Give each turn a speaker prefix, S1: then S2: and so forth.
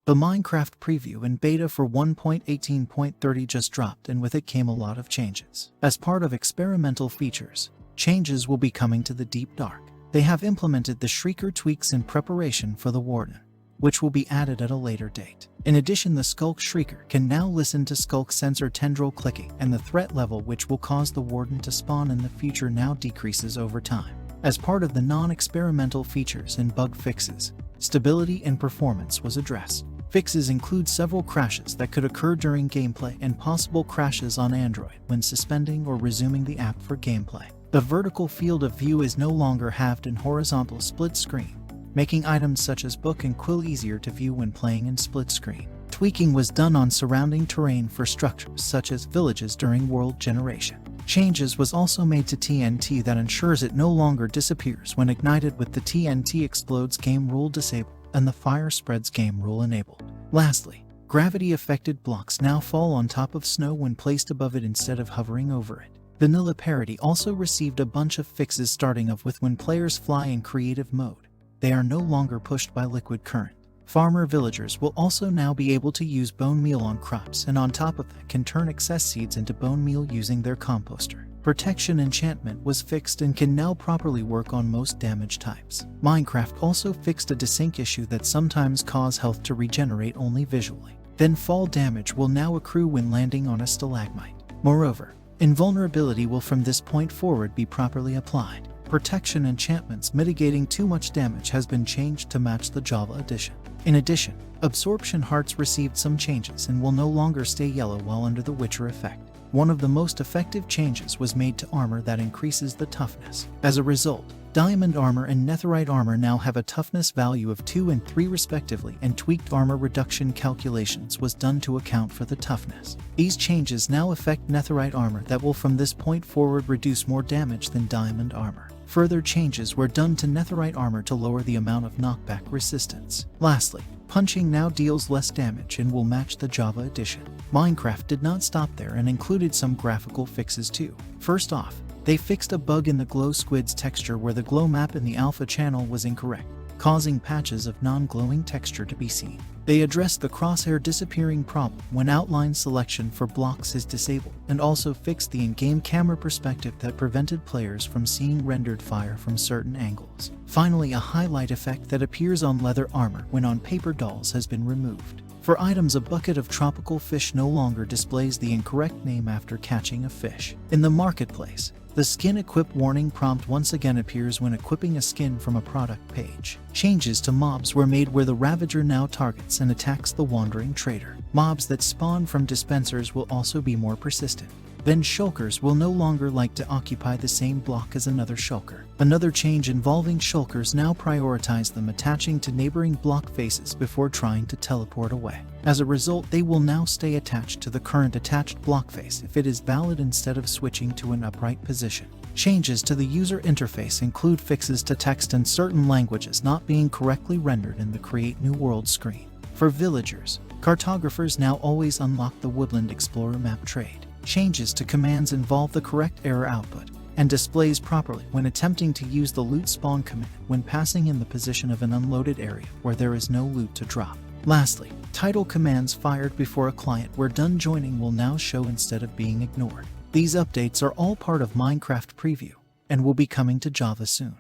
S1: The Minecraft preview and beta for 1.18.30 just dropped, and with it came a lot of changes. As part of experimental features, changes will be coming to the Deep Dark. They have implemented the Shrieker tweaks in preparation for the Warden, which will be added at a later date. In addition, the Sculk Shrieker can now listen to Sculk Sensor tendril clicking, and the threat level which will cause the Warden to spawn in the future now decreases over time. As part of the non-experimental features and bug fixes, stability and performance was addressed. Fixes include several crashes that could occur during gameplay and possible crashes on Android when suspending or resuming the app for gameplay. The vertical field of view is no longer halved in horizontal split screen, making items such as book and quill easier to view when playing in split screen. Tweaking was done on surrounding terrain for structures such as villages during world generation. Changes was also made to TNT that ensures it no longer disappears when ignited, with the TNT explodes game rule disabled and the fire spreads game rule enabled. Lastly, gravity-affected blocks now fall on top of snow when placed above it instead of hovering over it. Vanilla parity also received a bunch of fixes, starting off with when players fly in creative mode. They are no longer pushed by liquid current. Farmer villagers will also now be able to use bone meal on crops, and on top of that can turn excess seeds into bone meal using their composter. Protection enchantment was fixed and can now properly work on most damage types. Minecraft also fixed a desync issue that sometimes cause health to regenerate only visually. Then fall damage will now accrue when landing on a stalagmite. Moreover, invulnerability will from this point forward be properly applied. Protection enchantments mitigating too much damage has been changed to match the Java edition. In addition, absorption hearts received some changes and will no longer stay yellow while under the Witcher effect. One of the most effective changes was made to armor that increases the toughness. As a result, diamond armor and netherite armor now have a toughness value of 2 and 3 respectively, and tweaked armor reduction calculations was done to account for the toughness. These changes now affect netherite armor that will from this point forward reduce more damage than diamond armor. Further changes were done to netherite armor to lower the amount of knockback resistance. Lastly, punching now deals less damage and will match the Java edition. Minecraft did not stop there and included some graphical fixes too. First off, they fixed a bug in the glow squid's texture where the glow map in the alpha channel was incorrect, causing patches of non-glowing texture to be seen. They addressed the crosshair disappearing problem when outline selection for blocks is disabled, and also fixed the in-game camera perspective that prevented players from seeing rendered fire from certain angles. Finally, a highlight effect that appears on leather armor when on paper dolls has been removed. For items, a bucket of tropical fish no longer displays the incorrect name after catching a fish. In the marketplace, the skin equip warning prompt once again appears when equipping a skin from a product page. Changes to mobs were made where the Ravager now targets and attacks the wandering trader. Mobs that spawn from dispensers will also be more persistent. Then shulkers will no longer like to occupy the same block as another shulker. Another change involving shulkers now prioritize them attaching to neighboring block faces before trying to teleport away. As a result, they will now stay attached to the current attached block face if it is valid instead of switching to an upright position. Changes to the user interface include fixes to text and certain languages not being correctly rendered in the Create New World screen. For villagers, cartographers now always unlock the Woodland Explorer map trade. Changes to commands involve the correct error output and displays properly when attempting to use the loot spawn command when passing in the position of an unloaded area where there is no loot to drop. Lastly, title commands fired before a client where done joining will now show instead of being ignored. These updates are all part of Minecraft preview and will be coming to Java soon.